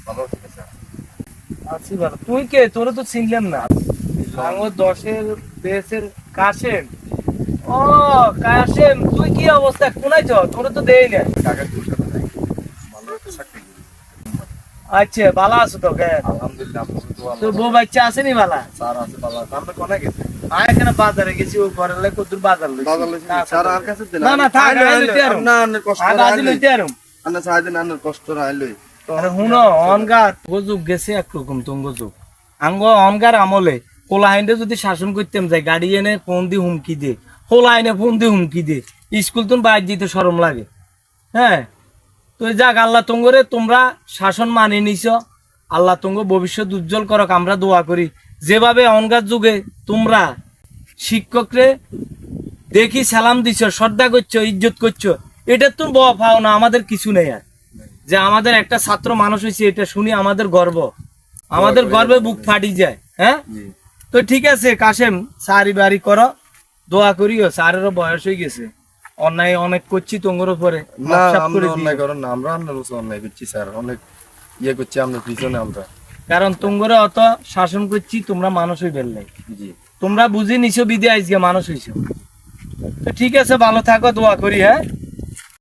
ভালো আছি স্যার। আছি ভালো। তুই কে? তোরে তো চিনলাম না। আঙ্গুর 10-এর বেসের কাশেম। ও কাশেম, তুই কি অবস্থা? কোনায় চ? তোরে তো দেই না। কাকা তুলতে নাই, ভালো একটা চাকরি করি। আচ্ছা, ভালো আছো তো? কে? আলহামদুলিল্লাহ, আপনার তো তোর আল্লাহ বউ বাচ্চা আসেনি ভালা? স্যার আছে, ভালো আছে। আমরা কোনে গেছে আয় এখানে বাজারে গেছি, ও ঘরের লাই কত বাজার লইছি। দাদা লইছি স্যার, আর কাছে দেন। না না থাক, আয় লইতে আরুম। না না কষ্ট আয় বাজি লইতে আরুম। আন্না সাহায্য না, আন্নার কষ্ট রাইলই। আরে হুনো, অনগার গজুক গেছে একরকম তুঙ্গ যুগ। আঙ্গ অনগার আমলে কোলাহাইনে যদি শাসন করতাম যাই, গাড়ি এনে ফোন দিয়ে হুমকি দে, কোলাহাইনে ফোন দিয়ে হুমকি দে, স্কুল তুমি বাইর দিতে শরম লাগে। হ্যাঁ, তো যাক, আল্লাহ তুঙ্গরে তোমরা শাসন মানি নিছ, আল্লাহ তুঙ্গ ভবিষ্যৎ উজ্জ্বল করক, আমরা দোয়া করি। যেভাবে অনগার যুগে তোমরা শিক্ষকরে দেখি সালাম দিছ, শ্রদ্ধা করছো, ইজ্জত করছো, এটা তুমি বয়া পাও না, আমাদের কিছু নেই আর। যে আমাদের একটা ছাত্র মানুষ হয়েছে, এটা শুনি আমাদের গর্ব, আমাদের গর্বে বুক ফাটি যায়। হ্যাঁ, জি তো ঠিক আছে কাশেম, সারি বাড়ি করো, দোয়া করিও। স্যারেরও বয়স হয়ে গেছে, অন্যায় অনেক করছি তোমার উপরে, না, মাফ সাফ আমরা করে দিও। অন্যায় করেন না, আমরা আপনার উপর অন্যায় করছি স্যার, অনেক ইয়ে করছি আমরা পিছনে আমরা। কারণ তোমরা অত শাসন করছি, তোমরা মানুষ হয়ে বেরলাই, জি তোমরা বুঝে নিছো বিদে আজকে মানুষ হইছো। তো ঠিক আছে, ভালো থাকো, দোয়া করি। হ্যাঁ।